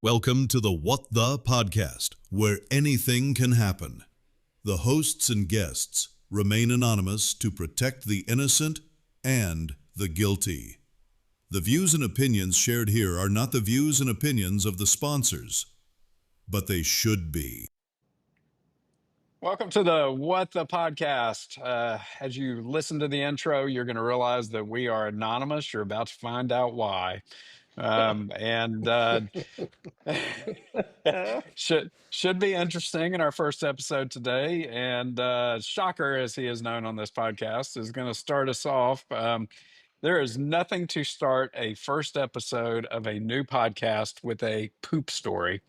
Welcome to the What the Podcast, where anything can happen. The hosts and guests remain anonymous to protect the innocent and the guilty. The views and opinions shared here are not the views and opinions of the sponsors, but they should be. Welcome to the What the Podcast. As you listen to the intro, you're going to realize that we are anonymous. You're about to find out why. And should be interesting in our first episode today. And Shocker, as he is known on this podcast, is going to start us off. There is nothing to start a first episode of a new podcast with a poop story.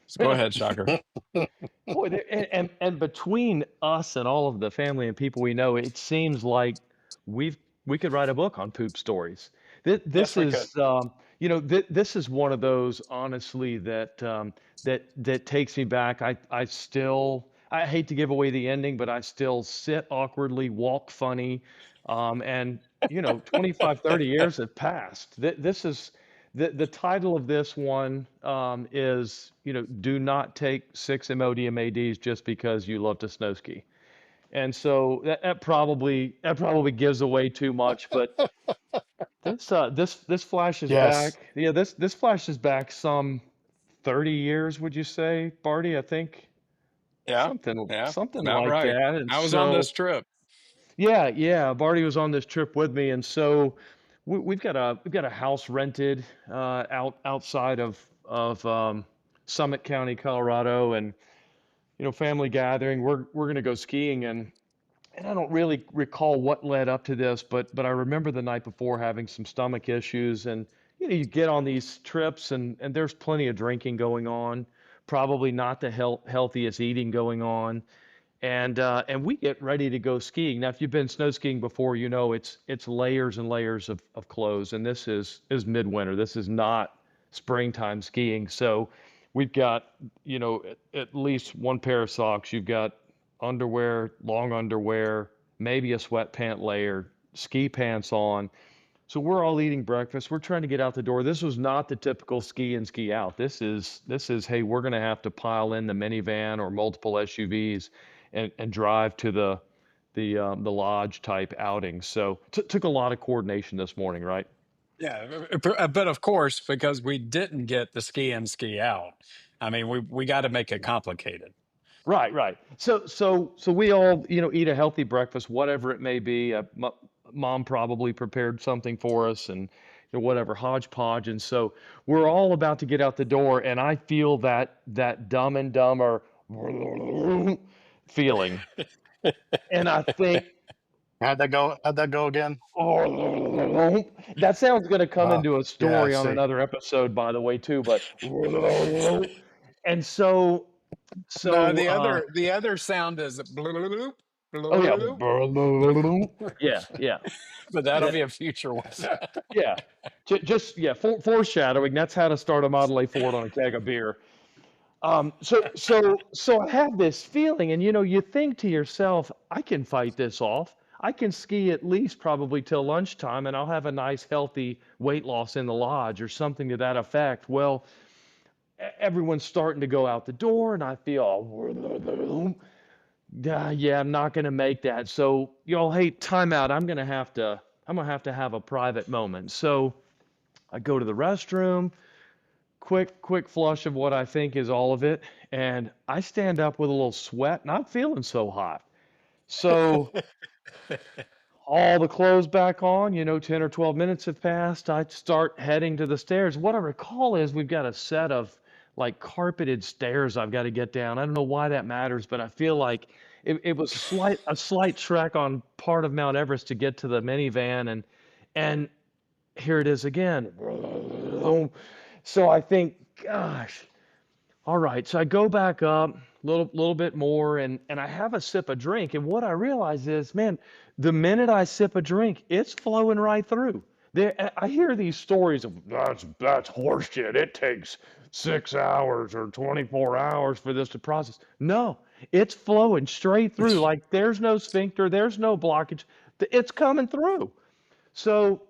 So go ahead, Shocker. Boy, and between us and all of the family and people we know, it seems like we could write a book on poop stories. This Yes, we could. is this is one of those honestly that takes me back. I hate to give away the ending, but I still sit awkwardly, walk funny, and 25, 30 years have passed. This is the title of this one is, do not take 6-MeO-DMADs just because you love to snow ski. And so that probably gives away too much, but this flashes Yes. back. Yeah, this flashes back some 30 years, would you say, Barty? I think Yeah, yeah, something about like right. that. And I was on so this trip. yeah, Barty was on this trip with me, and so we've got a house rented outside of Summit County, Colorado, and family gathering. We're gonna go skiing, and I don't really recall what led up to this, but I remember the night before having some stomach issues, and you get on these trips, and there's plenty of drinking going on, probably not the healthiest eating going on, and we get ready to go skiing. Now, if you've been snow skiing before, it's layers and layers of clothes, and this is midwinter. This is not springtime skiing. So we've got, at least one pair of socks. You've got underwear, long underwear, maybe a sweatpant layer, ski pants on. So we're all eating breakfast. We're trying to get out the door. This was not the typical ski in, ski out. This is hey, we're going to have to pile in the minivan or multiple SUVs and drive to the lodge type outing. So took a lot of coordination this morning, right? Yeah, but of course, because we didn't get the ski in, ski out. I mean, we got to make it complicated. Right, right. So we all, eat a healthy breakfast, whatever it may be. Mom probably prepared something for us, and whatever hodgepodge. And so we're all about to get out the door, and I feel that Dumb and Dumber feeling, and I think, How'd that go? How'd that go again? oh, that sounds going to come Uh, into a yeah, I story on see. another episode, by the way, too. But and so No, so the other sound is bloop, oh yeah, bloop, yeah. but that'll be a future one. Yeah, just yeah, foreshadowing. That's how to start a Model A Ford on a keg of beer. So I have this feeling, and you think to yourself, I can fight this off. I can ski at least probably till lunchtime, and I'll have a nice, healthy weight loss in the lodge or something to that effect. Well, everyone's starting to go out the door, and I feel, yeah, I'm not going to make that. So, hey, timeout. I'm gonna have a private moment. So I go to the restroom, quick flush of what I think is all of it, and I stand up with a little sweat, not feeling so hot. So all the clothes back on, 10 or 12 minutes have passed. I start heading to the stairs. What I recall is we've got a set of like carpeted stairs I've got to get down. I don't know why that matters, but I feel like it was a slight trek on part of Mount Everest to get to the minivan, and here it is again. So I think, gosh, all right. So I go back up little bit more, and I have a sip of drink. And what I realize is, man, the minute I sip a drink, it's flowing right through. I hear these stories of that's horseshit. It takes 6 hours or 24 hours for this to process. No, it's flowing straight through. Like there's no sphincter, there's no blockage. It's coming through. So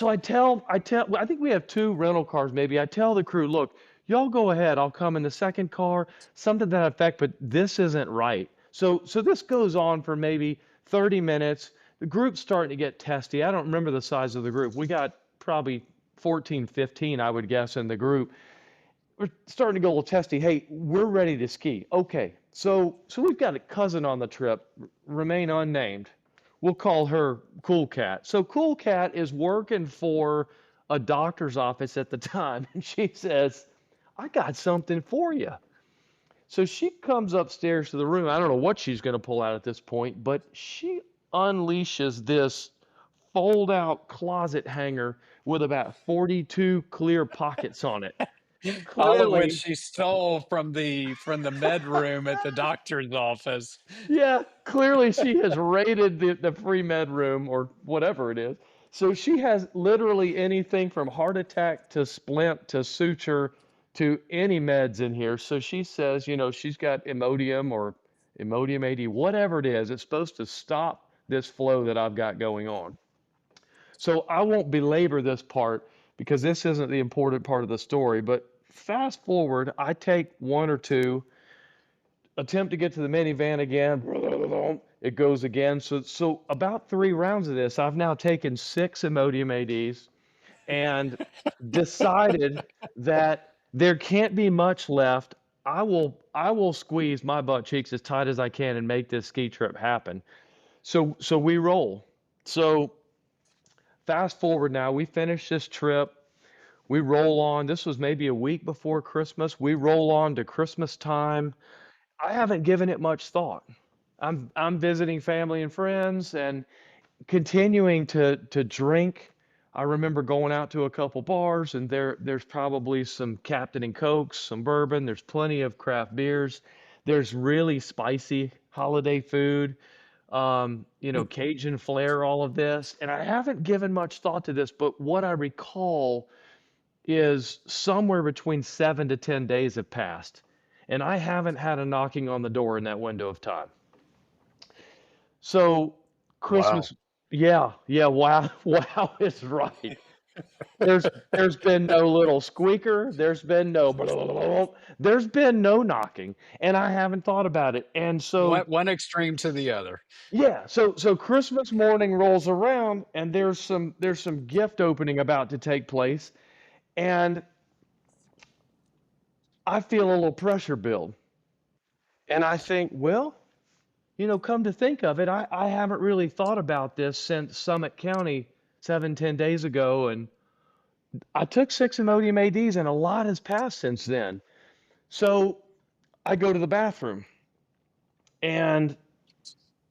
I think we have two rental cars maybe. I tell the crew, look, y'all go ahead. I'll come in the second car, something to that effect, but this isn't right. So this goes on for maybe 30 minutes. The group's starting to get testy. I don't remember the size of the group. We got probably 14, 15, I would guess, in the group. We're starting to go a little testy. Hey, we're ready to ski. Okay, so we've got a cousin on the trip, remain unnamed. We'll call her Cool Cat. So Cool Cat is working for a doctor's office at the time, and she says, I got something for you. So she comes upstairs to the room. I don't know what she's going to pull out at this point, but she unleashes this fold out closet hanger with about 42 clear pockets on it. All of which Clearly, she stole from the med room at the doctor's office. yeah, clearly she has raided the free med room or whatever it is. So she has literally anything from heart attack to splint to suture to any meds in here. So she says, she's got Imodium or Imodium AD, whatever it is. It's supposed to stop this flow that I've got going on. So I won't belabor this part because this isn't the important part of the story. But fast forward, I take one or two, attempt to get to the minivan again. It goes again. So about 3 rounds of this, I've now taken 6 Imodium ADs and decided that there can't be much left. I will squeeze my butt cheeks as tight as I can and make this ski trip happen. So we roll. So fast forward now, we finish this trip. We roll on. This was maybe a week before Christmas. We roll on to Christmas time. I haven't given it much thought. I'm visiting family and friends and continuing to drink. I remember going out to a couple bars and there's probably some Captain and Cokes, some bourbon, there's plenty of craft beers. There's really spicy holiday food. Cajun flair, all of this. And I haven't given much thought to this, but what I recall is somewhere between 7 to 10 days have passed. And I haven't had a knocking on the door in that window of time. So Wow. Christmas, yeah, wow, wow is right. There's been no little squeaker. There's been no blah, blah, blah, blah. There's been no knocking, and I haven't thought about it. And so One extreme to the other. yeah, so Christmas morning rolls around, and there's some gift opening about to take place, and I feel a little pressure build, and I think, well, come to think of it, I haven't really thought about this since Summit County 7, 10 days ago, and I took 6 Imodium ADs, and a lot has passed since then. So I go to the bathroom, and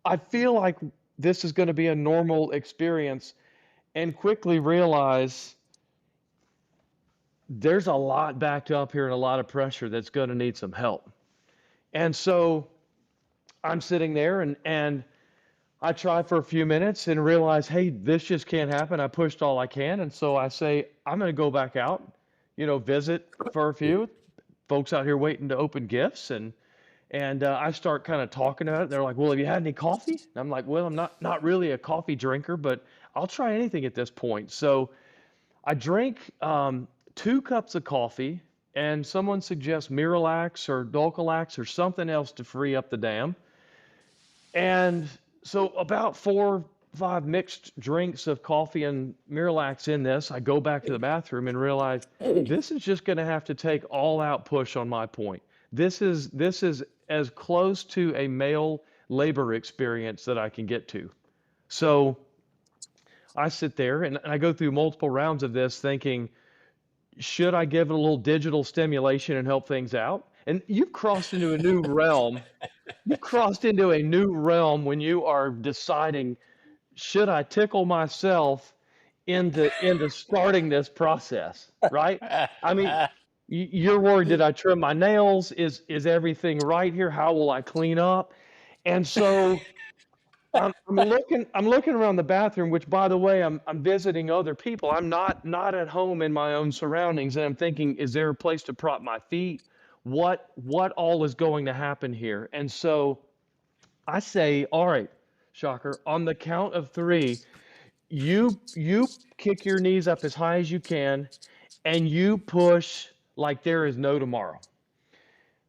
I feel like this is going to be a normal experience, and quickly realize there's a lot backed up here and a lot of pressure that's going to need some help. And so I'm sitting there and I try for a few minutes and realize, hey, this just can't happen. I pushed all I can. And so I say, I'm going to go back out, visit for a few folks out here waiting to open gifts. And I start kind of talking about it. They're like, well, have you had any coffee? And I'm like, well, I'm not really a coffee drinker, but I'll try anything at this point. So I drink 2 cups of coffee, and someone suggests Miralax or Dulcolax or something else to free up the dam. And so about 4, 5 mixed drinks of coffee and Miralax in this, I go back to the bathroom and realize this is just going to have to take all out push on my point. This is as close to a male labor experience that I can get to. So I sit there and I go through multiple rounds of this thinking, should I give it a little digital stimulation and help things out? And you've crossed into a new realm. You've crossed into a new realm when you are deciding, should I tickle myself into starting this process, right? I mean, you're worried, did I trim my nails? Is everything right here? How will I clean up? And so I'm looking around the bathroom, which, by the way, I'm visiting other people. I'm not at home in my own surroundings, and I'm thinking, is there a place to prop my feet? What all is going to happen here? And so I say, all right, Shocker, on the count of 3, you kick your knees up as high as you can, and you push like there is no tomorrow.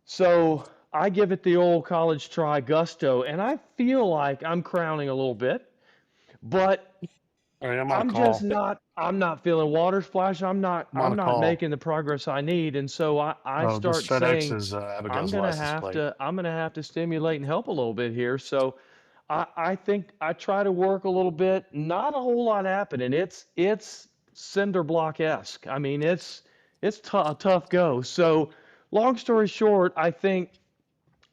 So I give it the old college try gusto, and I feel like I'm crowning a little bit, but All right, I'm on a call. I'm not feeling water splash. I'm on a I'm not call. making the progress I need. And so I Oh, this start FedEx saying, is Abigail's license plate. I'm gonna have to stimulate and help a little bit here. So I think I try to work a little bit, not a whole lot happening. It's cinder block-esque. I mean, a tough go. So long story short, I think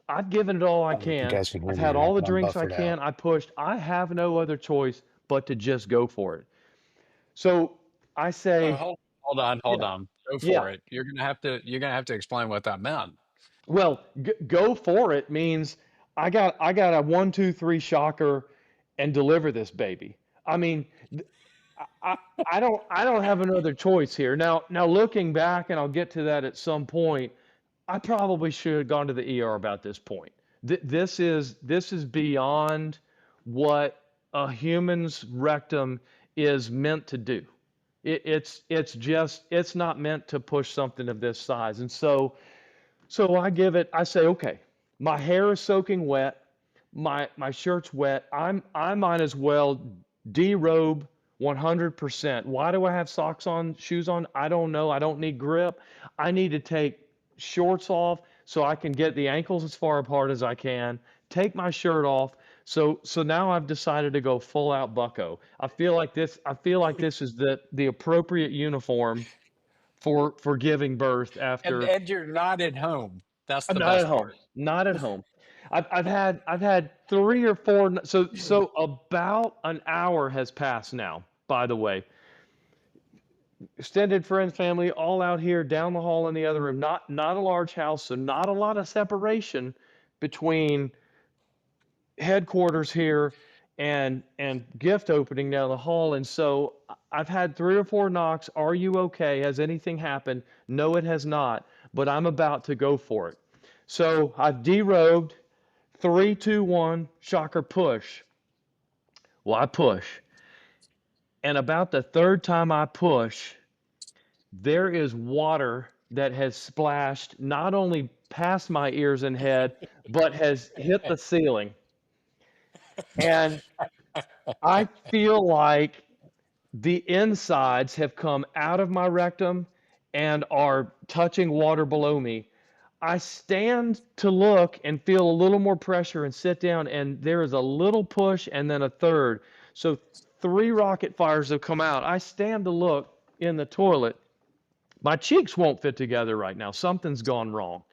I've given it all I I don't know if you can. guys can hear I've me had or all not, the but I'm drinks I buffered can. out. I pushed. I have no other choice but to just go for it. So I Oh, say, hold yeah, on. Go yeah. for it. You're gonna have to explain what that meant. Well, go for it means I got a 1, 2, 3 shocker and deliver this baby. I mean, I, I don't have another choice here. Now looking back, and I'll get to that at some point, I probably should have gone to the ER about this point. This is beyond what a human's rectum is meant to do. It's just it's not meant to push something of this size. And so I say, okay, my hair is soaking wet, my shirt's wet. I might as well derobe 100%. Why do I have socks on, shoes on? I don't know. I don't need grip. I need to take shorts off so I can get the ankles as far apart as I can. Take my shirt off. So now I've decided to go full out bucko. I feel like this is the appropriate uniform for giving birth after. And you're not at home. That's I'm the not at best home. part. Not at home. I've had 3 or 4. So about an hour has passed now. By the way, extended friends, family, all out here down the hall in the other room. Not a large house, so not a lot of separation between headquarters here and gift opening down the hall. And so I've had 3 or 4 knocks. Are you okay? Has anything happened? No, it has not. But I'm about to go for it. So I've derobed. 3, 2, 1, shocker push. Well, I push. And about the third time I push, there is water that has splashed not only past my ears and head, but has hit the ceiling. And I feel like the insides have come out of my rectum and are touching water below me. I stand to look and feel a little more pressure and sit down, and there is a little push and then a third. So 3 rocket fires have come out. I stand to look in the toilet. My cheeks won't fit together right now. Something's gone wrong.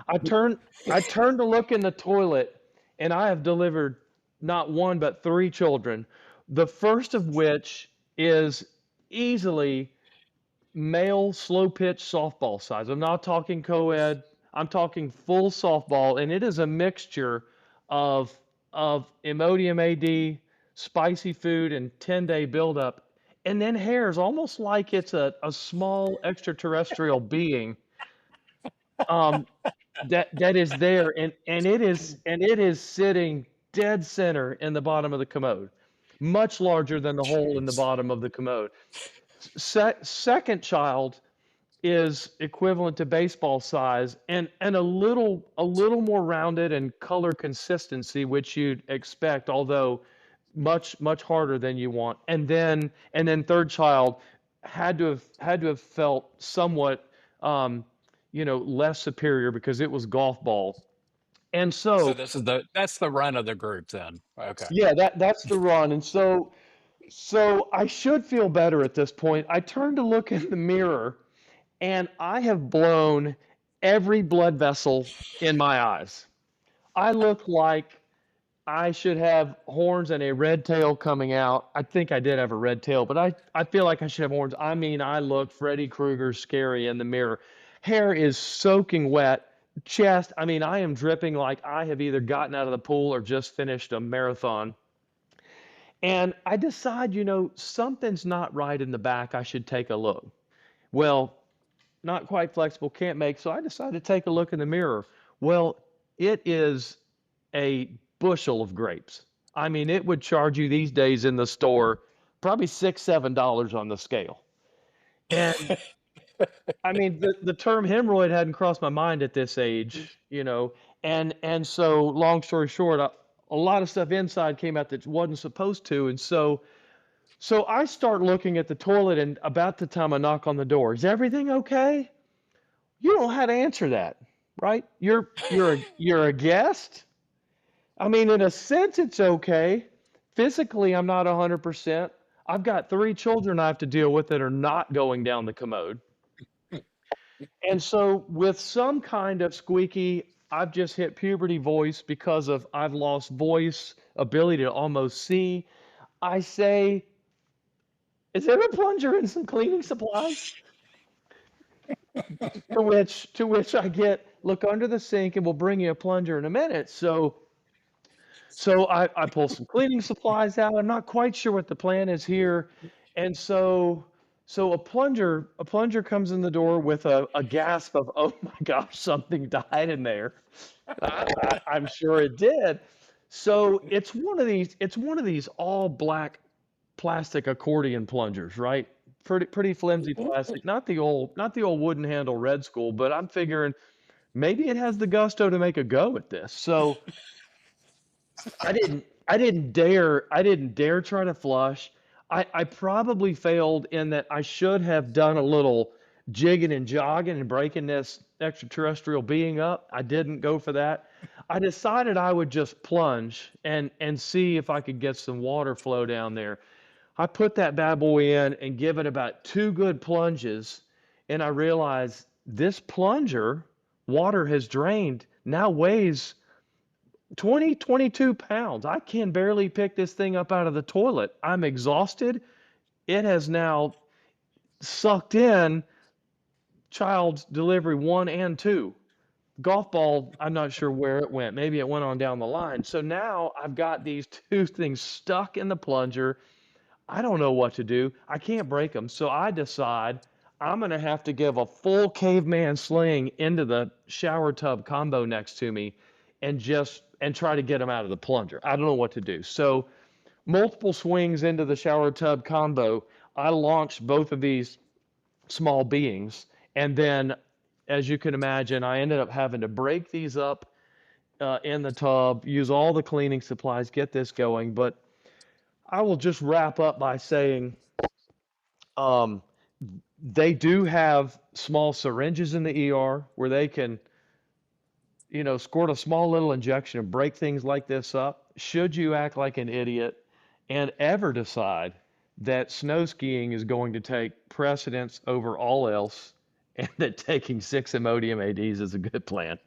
I turn to look in the toilet, and I have delivered not one but 3 children. The first of which is easily male slow pitch softball size. I'm not talking co-ed. I'm talking full softball, and it is a mixture of Imodium AD, spicy food, and 10-day buildup, and then hairs, almost like it's a small extraterrestrial being um, that is there, and it is sitting dead center in the bottom of the commode, much larger than the hole in the Jeez. bottom of the commode. Second child is equivalent to baseball size and a little more rounded and color consistency, which you'd expect, although much harder than you want. And then third child had to have felt somewhat less superior because it was golf ball. And So so that's the run of the group then. Okay. yeah, that's the run. And so I should feel better at this point. I turn to look in the mirror, and I have blown every blood vessel in my eyes. I look like I should have horns and a red tail coming out. I think I did have a red tail, but I feel like I should have horns. I mean, I look Freddy Krueger scary in the mirror. Hair is soaking wet. Chest, I mean, I am dripping like I have either gotten out of the pool or just finished a marathon. And I decide, something's not right in the back. I should take a look. Well, not quite flexible, can't make. So I decided to take a look in the mirror. Well, it is a bushel of grapes. I mean, it would charge you these days in the store probably $6, $7 on the scale. And I mean, the term hemorrhoid hadn't crossed my mind at this age, and so long story short, a lot of stuff inside came out that wasn't supposed to, and so I start looking at the toilet, and about the time I knock on the door, is everything okay? You don't know how to answer that, right? You're a guest. I mean, in a sense, it's okay. Physically, I'm not 100%. I've got 3 children I have to deal with that are not going down the commode. And so, with some kind of squeaky, I've just hit puberty voice because of I've lost voice, ability to almost see. I say, is there a plunger and some cleaning supplies? To which I get, look under the sink and we'll bring you a plunger in a minute. So I pull some cleaning supplies out. I'm not quite sure what the plan is here. And so a plunger comes in the door with a gasp of, oh my gosh, something died in there. I'm sure it did. So it's one of these all black plastic accordion plungers, right? Pretty flimsy plastic, not the old wooden handle Red School, but I'm figuring maybe it has the gusto to make a go at this. So I didn't dare try to flush. I probably failed in that I should have done a little jigging and jogging and breaking this extraterrestrial being up. I didn't go for that. I decided I would just plunge and see if I could get some water flow down there. I put that bad boy in and give it about 2 good plunges, and I realized this plunger, water has drained, now weighs 22 pounds. I can barely pick this thing up out of the toilet. I'm exhausted. It has now sucked in child's delivery 1 and 2. Golf ball, I'm not sure where it went. Maybe it went on down the line. So now I've got these 2 things stuck in the plunger. I don't know what to do. I can't break them. So I decide I'm going to have to give a full caveman sling into the shower tub combo next to me and try to get them out of the plunger. I don't know what to do. So multiple swings into the shower tub combo. I launched both of these small beings. And then, as you can imagine, I ended up having to break these up in the tub, use all the cleaning supplies, get this going. But I will just wrap up by saying they do have small syringes in the ER where they can, squirt a small little injection and break things like this up. Should you act like an idiot and ever decide that snow skiing is going to take precedence over all else and that taking 6 Imodium ADs is a good plan.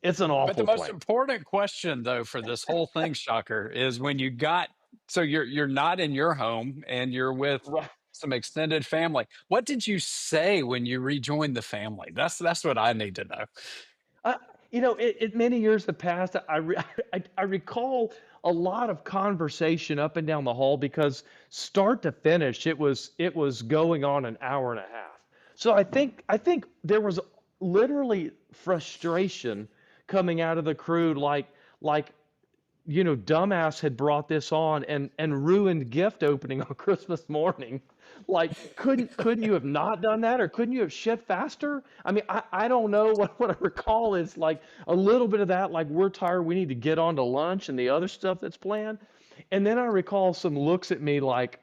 It's an awful But the plan. most important question, though, for this whole thing, Shocker, is when you got so you're not in your home and you're with Right. some extended family. What did you say when you rejoined the family? That's what I need to know. Many years have passed. I recall a lot of conversation up and down the hall because start to finish, it was going on an hour and a half. So I think there was literally frustration coming out of the crew, like dumbass had brought this on and ruined gift opening on Christmas morning. Like, couldn't you have not done that, or couldn't you have shipped faster? I mean, I don't know. What I recall is like a little bit of that, like, we're tired, we need to get on to lunch and the other stuff that's planned. And then I recall some looks at me like,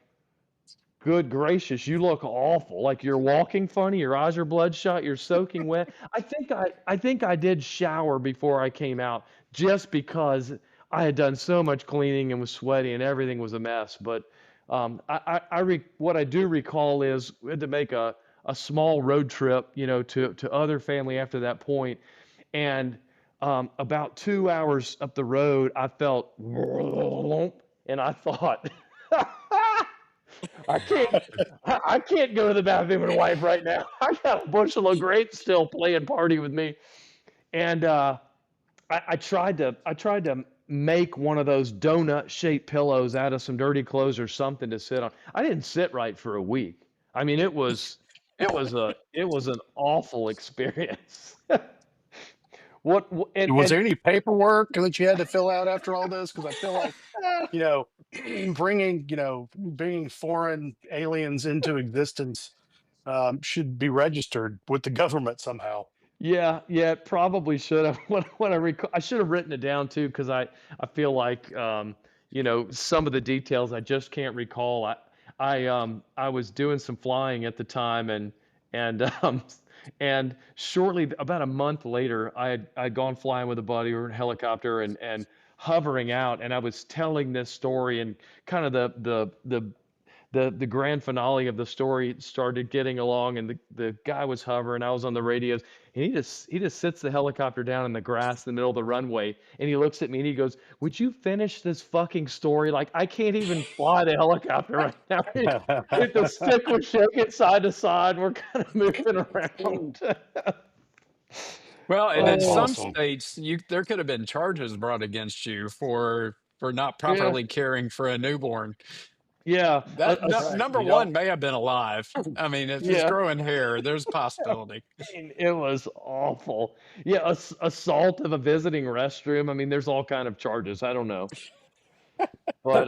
good gracious, you look awful. Like, you're walking funny, your eyes are bloodshot, you're soaking wet. I think I did shower before I came out just because I had done so much cleaning and was sweaty and everything was a mess. But what I do recall is we had to make a small road trip, to other family after that point. And about 2 hours up the road, I felt, and I thought, I can't go to the bathroom and wipe right now. I got a bushel of grapes still playing party with me. And I tried to make one of those donut-shaped pillows out of some dirty clothes or something to sit on. I didn't sit right for a week. I mean, it was an awful experience. Was there any paperwork that you had to fill out after all this? Because I feel like, bringing foreign aliens into existence should be registered with the government somehow. Yeah, yeah, it probably should have. When I recall, I should have written it down too, because I feel like some of the details I just can't recall. I was doing some flying at the time, and and shortly about a month later, I'd gone flying with a buddy or a helicopter and hovering out, and I was telling this story and kind of the grand finale of the story started getting along, and the guy was hovering. I was on the radios, and he just sits the helicopter down in the grass in the middle of the runway, and he looks at me and he goes, "Would you finish this fucking story? Like, I can't even fly the helicopter right now." The stick was shaking side to side. We're kind of moving around. Well, and in That's Oh, some awesome. states, there could have been charges brought against you for not yeah, properly caring for a newborn. yeah, That Right. number You don't. one may have been alive. I mean, if it's yeah. growing hair, there's a possibility. Mean, it was awful. Yeah, assault of a visiting restroom. I mean, there's all kind of charges. I don't know, but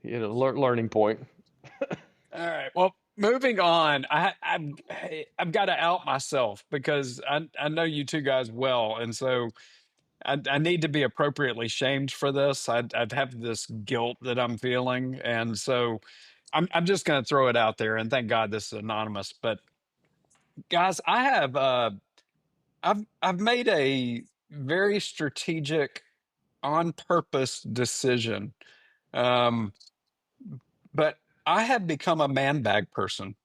learning point. All right. Well, moving on. I've got to out myself because I know you two guys well, and so I need to be appropriately shamed for this. I'd have this guilt that I'm feeling, and so I'm just going to throw it out there. And thank God this is anonymous. But guys, I've made a very strategic, on purpose decision. Um, but I have become a man bag person.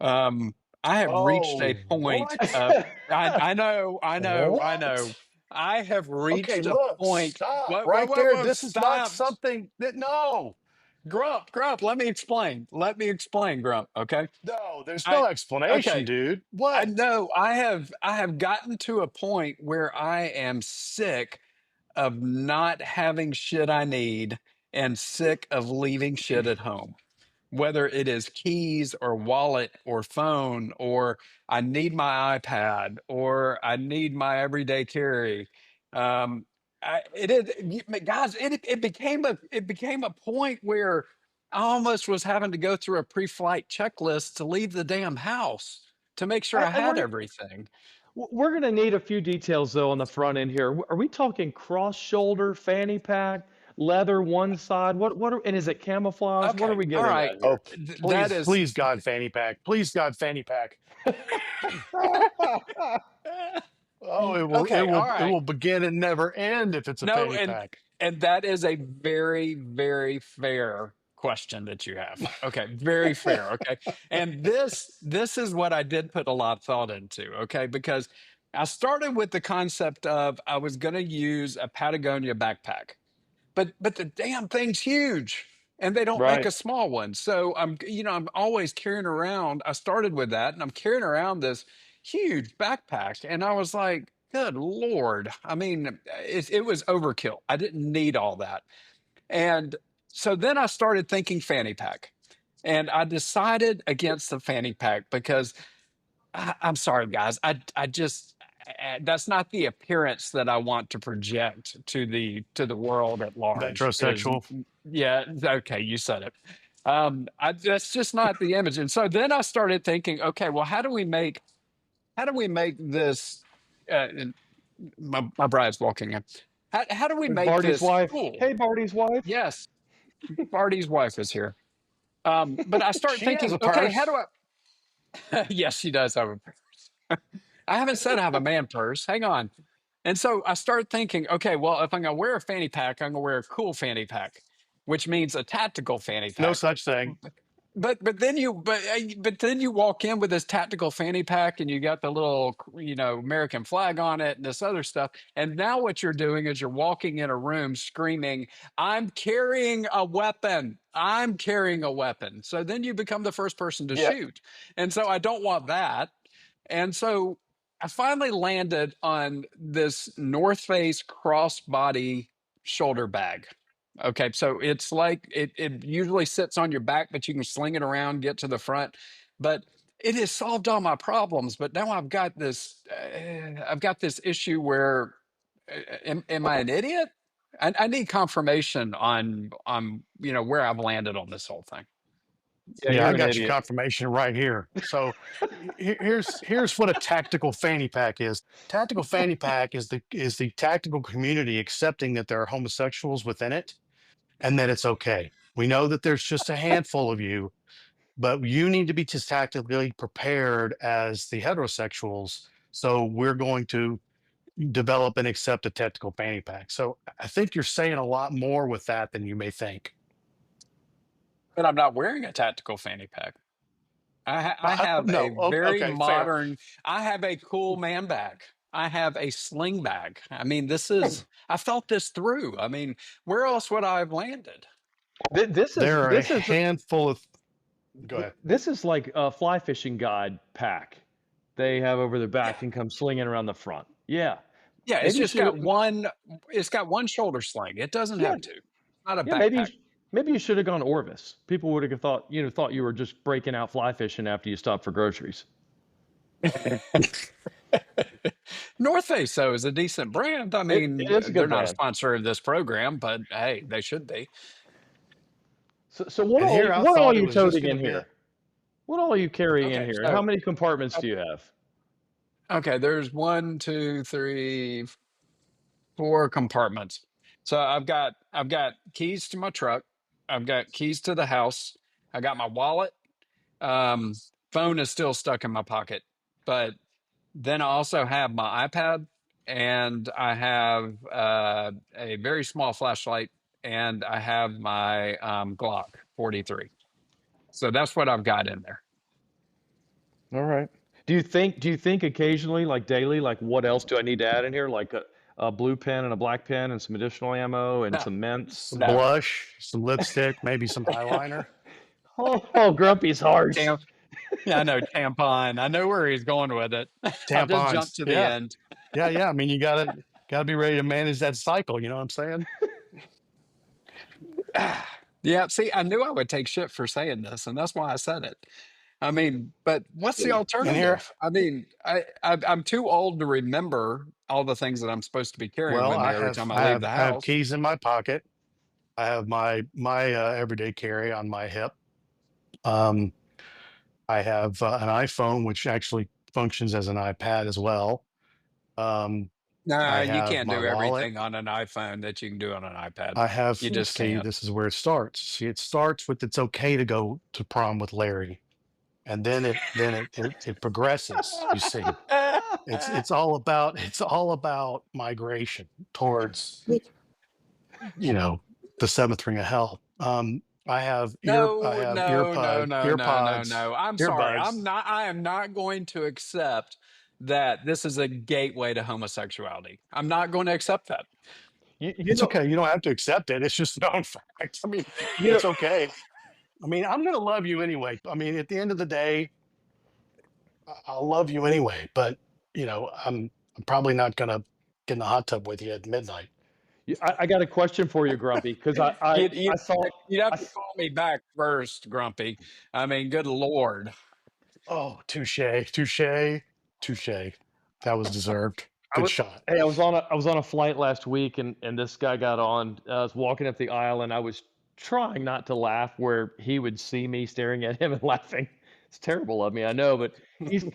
Um, I have reached a Oh, point what? of I know, I What? know. I have Okay, reached a look, point. stop Whoa, whoa, right whoa, there. whoa! This is not Stop, something that, no, Grump. Let me explain. Let me explain, Grump. Okay. no, there's I no explanation, okay. dude. I What? know. I have gotten to a point where I am sick of not having shit I need and sick of leaving shit at home, whether it is keys or wallet or phone, or I need my iPad or I need my everyday carry. Um, guys, it became a point where I almost was having to go through a pre-flight checklist to leave the damn house to make sure I And had everything. we're gonna need a few details though on the front end here. Are we talking cross shoulder fanny pack, leather one side? And is it camouflage? What are Okay, we all getting right. at Oh, here? That please, is. please, God, fanny pack. Please, God, fanny pack. Oh, Okay, all it right. will begin and never end if it's a No, fanny and pack. and that is a very, very fair question that you have. Okay, very fair. Okay. And this is what I did put a lot of thought into, okay? Because I started with the concept of I was going to use a Patagonia backpack. But the damn thing's huge and they don't make Right. a small one. So I'm always carrying around. I started with that and I'm carrying around this huge backpack and I was like, good Lord. I mean, it was overkill. I didn't need all that. And so then I started thinking fanny pack. And I decided against the fanny pack because I'm sorry, guys. I just that's not the appearance that I want to project to the world at large. Is Metrosexual. yeah, okay, you said it. That's just not the image. And so then I started thinking, okay, well, how do we make this? And my bride's walking in. How do we There's make Barty's this wife. cool? Hey, Barty's wife. Yes, Barty's wife is here. But I start She has thinking, a okay, how purse. do I? Yes, she does have a. I haven't said I have a man purse. Hang on. And so I start thinking, okay, well, if I'm going to wear a fanny pack, I'm going to wear a cool fanny pack, which means a tactical fanny No pack. such thing. But then you walk in with this tactical fanny pack and you got the little American flag on it and this other stuff. And now what you're doing is you're walking in a room screaming, "I'm carrying a weapon. I'm carrying a weapon." So then you become the first person to Yeah. shoot. And so I don't want that. And so I finally landed on this North Face crossbody shoulder bag. Okay, so it's like it usually sits on your back, but you can sling it around, get to the front. But it has solved all my problems. But now I've got this issue where am I an idiot? I need confirmation on where I've landed on this whole thing. Yeah, Yeah, you're I an got your idiot. confirmation right here. So here's what a tactical fanny pack is. Tactical fanny pack is the tactical community accepting that there are homosexuals within it and that it's okay. We know that there's just a handful of you, but you need to be just tactically prepared as the heterosexuals. So we're going to develop and accept a tactical fanny pack. So I think you're saying a lot more with that than you may think. But I'm not wearing a tactical fanny pack. I have a No, very okay, fair. modern. I have a cool man bag. I have a sling bag. I mean, this is. I thought this through. I mean, where else would I have landed? This is There are a this is handful of. Go ahead. this is like a fly fishing guide pack they have over their Yeah, back and come slinging around the front. Yeah, yeah. It's maybe you just should. got one. It's got one shoulder sling. It doesn't Yeah, have two. It's not a yeah. Maybe backpack. maybe you should have gone Orvis. People would have thought you were just breaking out fly fishing after you stopped for groceries. North Face though is a decent brand. I It mean, is a they're good not a brand. sponsor of this program, but hey, they should be. So And here I what all thought are it you was just toting going in to be a. here? What all are you carrying in Okay, here? And how so many compartments uh, do you have? okay, there's one, two, three, four compartments. So I've got keys to my truck. I've got keys to the house. I got my wallet. Um, Phone is still stuck in my pocket, but then I also have my iPad and I have a very small flashlight and I have my Glock 43. So that's what I've got in there. All right. Do you think occasionally, like daily, like what else do I need to add in here? Like a blue pen and a black pen and some additional ammo and No, some mints. Some no. blush, some lipstick, maybe some eyeliner, Oh, Grumpy's hearts. Tam- yeah, I know tampon. I know where he's going with it. I'll just jump tampons. to the Yeah, end. yeah. I mean, you gotta be ready to manage that cycle. You know what I'm saying? Yeah, see, I knew I would take shit for saying this, and that's why I said it. I mean, but what's the And here, alternative? I mean, I'm too old to remember all the things that I'm supposed to be carrying well, with me every time I leave the I have house. keys in my pocket. I have my everyday carry on my hip. Um, I have an iPhone, which actually functions as an iPad as well. Um, No, I you have can't my do wallet. everything on an iPhone that you can do on an iPad. I have, You just see, can't. this is where it starts. See, it starts with it's okay to go to prom with Larry, and then it progresses. You see, it's all about migration towards the seventh ring of hell. I No, have no, no, no, no, no, earpods, no. I'm sorry. earbuds. I am not going to accept that this is a gateway to homosexuality. I'm not going to accept that. You It's know, okay. You don't have to accept it. It's just known fact. I mean, you know, it's okay. I mean, I'm gonna love you anyway. I mean, at the end of the day, I'll love you anyway. But I'm probably not gonna get in the hot tub with you at midnight. I got a question for you, Grumpy, because You'd, you'd, I thought you'd have I, to call me back first, Grumpy. I mean, good Lord. Oh, touche, touche, touche. That was deserved. I Good was shot. hey, I was on a flight last week and this guy got on. I was walking up the aisle and I was trying not to laugh where he would see me staring at him and laughing. It's terrible of me, I know, but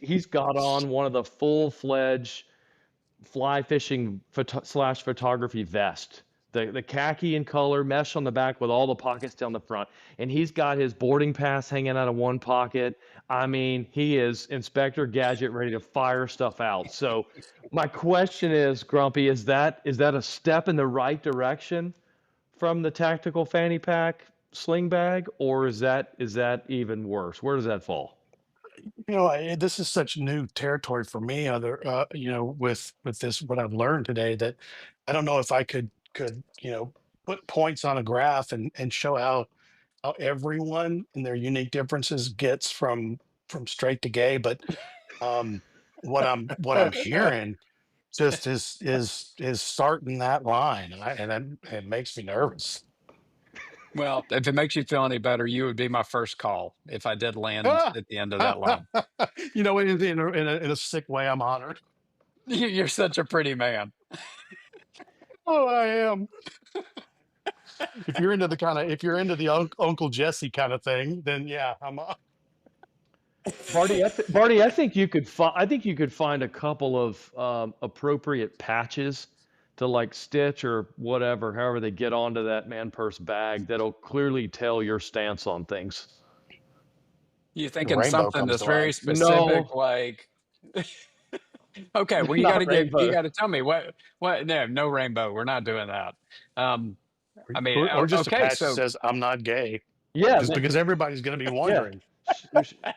he's got on one of the full-fledged fly fishing slash photography vest. The khaki in color, mesh on the back with all the pockets down the front. And he's got his boarding pass hanging out of one pocket. I mean, he is Inspector Gadget ready to fire stuff out. So my question is, Grumpy, is that a step in the right direction from the tactical fanny pack sling bag, or is that even worse? Where does that fall? This is such new territory for me. With this, what I've learned today, that I don't know if I could put points on a graph and show how everyone and their unique differences gets from straight to gay. But um, what I'm hearing just is starting that line, it makes me nervous. Well, if it makes you feel any better, you would be my first call if I did land at the end of that line. In a sick way, I'm honored. You're such a pretty man. Oh, I am. If you're into the kind of if you're into the Uncle Jesse kind of thing, then yeah, Barty, I think you could find. I think you could find a couple of appropriate patches to like stitch or whatever, however they get onto that man purse bag that'll clearly tell your stance on things. You the thinking rainbow something comes that's to very mind. specific, No, like okay, well not you rainbow. gotta tell me what no rainbow. We're not doing that. Um I mean Or just a okay, patch that so says I'm not gay, Yeah, just because everybody's going to be yeah. wondering.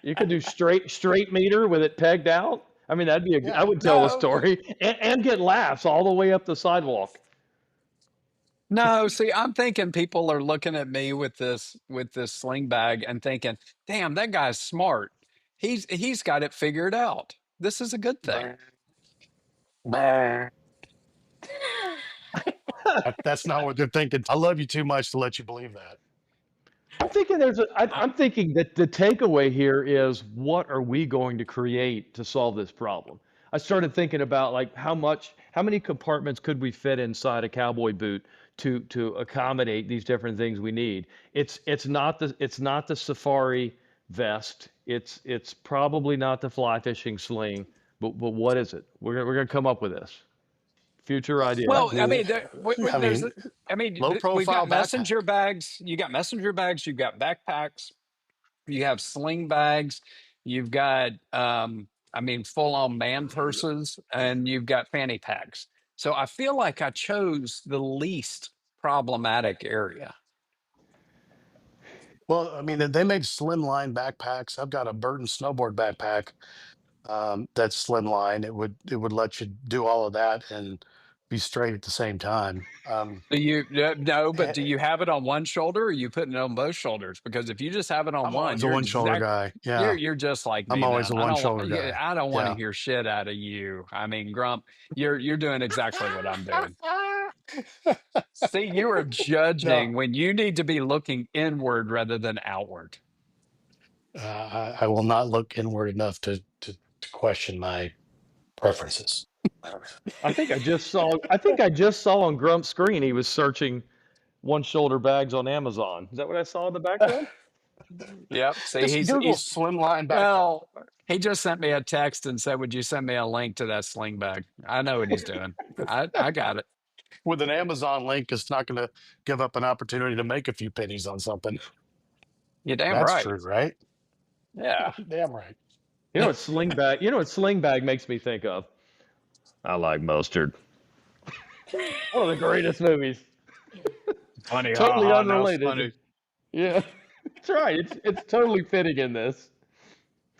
You could do straight meter with it pegged out. I mean, that'd be a. I Yeah. would tell a no story and get laughs all the way up the sidewalk. no, see, I'm thinking people are looking at me with this sling bag and thinking, damn, that guy's smart. He's got it figured out. This is a good thing. Brr, brr. That's not what they're thinking. I love you too much to let you believe that. I'm thinking I'm thinking that the takeaway here is what are we going to create to solve this problem? I started thinking about like how many compartments could we fit inside a cowboy boot to accommodate these different things we need. It's not the safari vest. It's probably not the fly fishing sling. But what is it? We're gonna come up with this future idea. Well, I Well, mean, I there's, mean, I mean, low we've profile got backpack. messenger bags. You got messenger bags. You've got backpacks. You have sling bags. You've got, I mean, full on man purses, and you've got fanny packs. So I feel like I chose the least problematic area. Well, I mean, they make slimline backpacks. I've got a Burton snowboard backpack that's slimline. It would let you do all of that and be straight at the same time. Do you no? But eh, do you have it on one shoulder, or are you putting it on both shoulders? Because if you just have it on I'm one, always a you're one shoulder exact. guy. Yeah, You're just like I'm me, always man. a one shoulder guy. I don't want to Yeah. hear shit out of you. I mean, Grump, you're doing exactly what I'm doing. See, you are No, judging when you need to be looking inward rather than outward. I will not look inward enough to question my preferences. I think I just saw on Grump's screen he was searching one shoulder bags on Amazon. Is that what I saw in the background? Yep. See, Just Google he's slimline backpack. well. He just sent me a text and said, "Would you send me a link to that sling bag?" I know what he's doing. I got it. With an Amazon link, it's not going to give up an opportunity to make a few pennies on something. You're damn That's right. true, right? Yeah. Damn right. You know what sling bag? You know what sling bag makes me think of? I like mustard. One of the greatest movies. Funny, Totally ha ha. Now it's unrelated. funny. Yeah, that's right. It's totally fitting in this.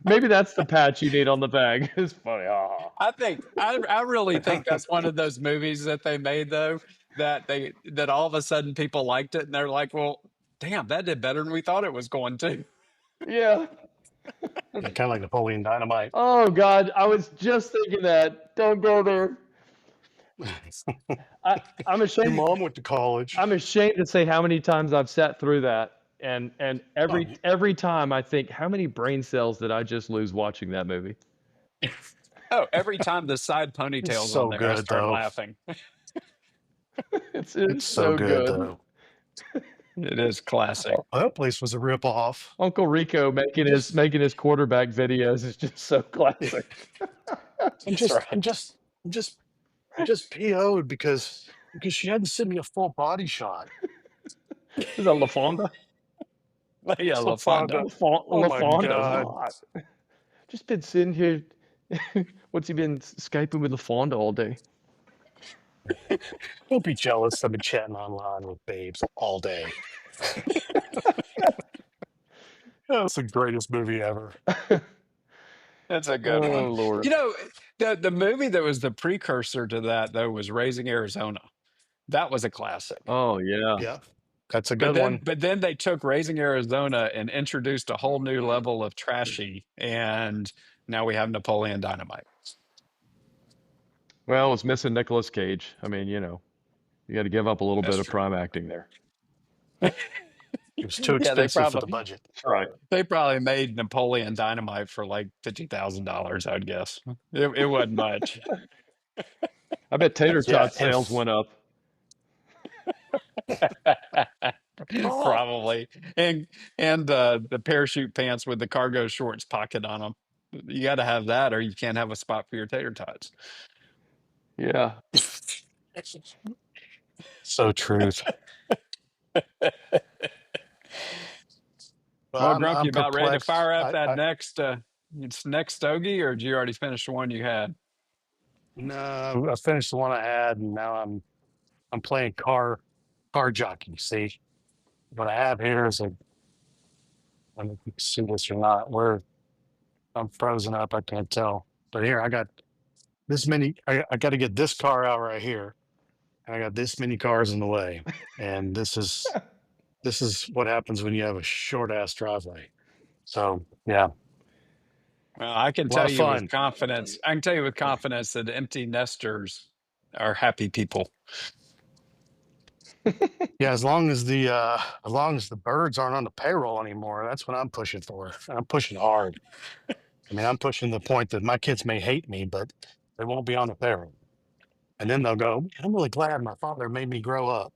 Maybe that's the patch you need on the bag. It's funny. Ah. I really think that's one of those movies that they made though that all of a sudden people liked it and they're like, well, damn, that did better than we thought it was going to. Yeah. Kind of like Napoleon Dynamite. Oh God, I was just thinking that. Don't go there. I'm Your ashamed. mom went to college. I'm ashamed to say how many times I've sat through that, and Oh, every time I think, how many brain cells did I just lose watching that movie? Oh, every time the side it's ponytail's on so there, I good start though. laughing. It's It's so so good good. though. It is classic. Oh, that place was a ripoff. Uncle Rico Just, making his quarterback videos is just so classic. I'm That's just, I'm right. just, I'm just, I'm just PO'd because she hadn't sent me a full body shot. Is that LaFonda? Yeah, So LaFonda. Fonda. Oh my LaFonda's God. hot. Just been sitting here. What's he been Skyping with LaFonda all day? Don't be jealous. I've been chatting online with babes all day. That's the greatest movie ever. That's a good one. Oh Lord. You know, the movie that was the precursor to that though was Raising Arizona. That was a classic. Oh yeah. Yeah, that's a good one. But then they took Raising Arizona and introduced a whole new level of trashy, and now we have Napoleon Dynamite. Well, it's missing Nicolas Cage. I mean, you got to give up a little That's bit of true. prime acting there. It was too Yeah, expensive for the budget. That's right. they probably made Napoleon Dynamite for like $50,000, I'd guess. It wasn't much. I bet tater Yeah, tot sales went up. Oh, Probably. And the parachute pants with the cargo shorts pocket on them. You got to have that, or you can't have a spot for your tater tots. Yeah. so truth. But Well, Grump, I'm you about ready to perplexed. fire up I, that I next stogie, or did you already finish the one you had? no, I finished the one I had, and now I'm playing car jockey. See, what I have here is a, I don't know if you can see this or not. Where I'm frozen up, I can't tell. But here I got this many. I got to get this car out right here, and I got this many cars in the way. And this is what happens when you have a short ass driveway. So yeah, Well, I can a lot tell of you with fun. confidence. I can tell you with confidence that empty nesters are happy people. Yeah, as long as the birds aren't on the payroll anymore, that's what I'm pushing for. I'm pushing hard. I mean, I'm pushing the point that my kids may hate me, but they won't be on the payroll. And then they'll go, I'm really glad my father made me grow up.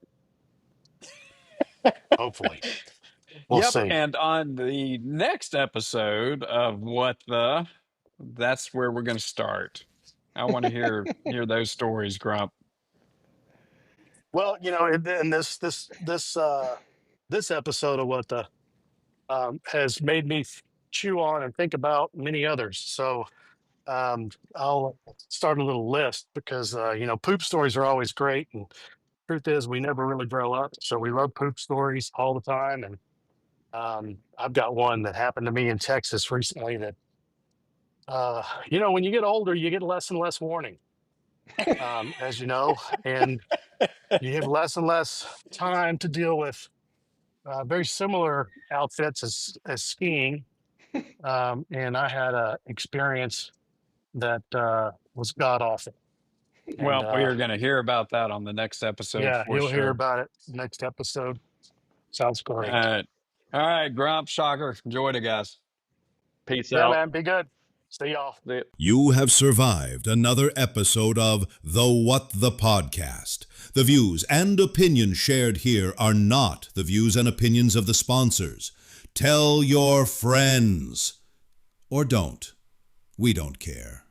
Hopefully. We'll Yep. see. And on the next episode of that's where we're going to start. I want to hear those stories, Grump. Well, in this episode of what the has made me chew on and think about many others. So I'll start a little list because poop stories are always great, and truth is we never really grow up, so we love poop stories all the time. And I've got one that happened to me in Texas recently that when you get older, you get less and less warning, as you know, and you have less and less time to deal with very similar outfits as skiing. And I had a experience that was god awful. And Well, we are going to hear about that on the next episode yeah, for you'll hear sure. about it next episode. Sounds All great. right. All right, Grump, Shocker. Enjoy it, guys. Peace Yeah, out. man. Be good. See y'all. See ya. You have survived another episode of the What the Podcast. The views and opinions shared here are not the views and opinions of the sponsors. Tell your friends. Or don't. We don't care.